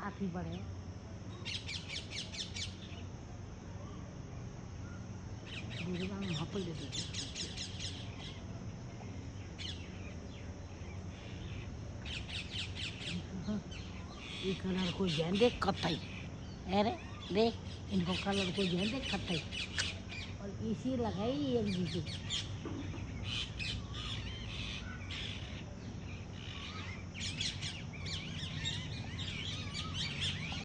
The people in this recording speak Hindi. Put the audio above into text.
हाथी बढ़े दुर्गा में वहाँ पर ले दीजिए। ये कलर को जान दे कत्थई, अरे देख इनको कलर को जान दे कत्थई और इसी लगाई एक जी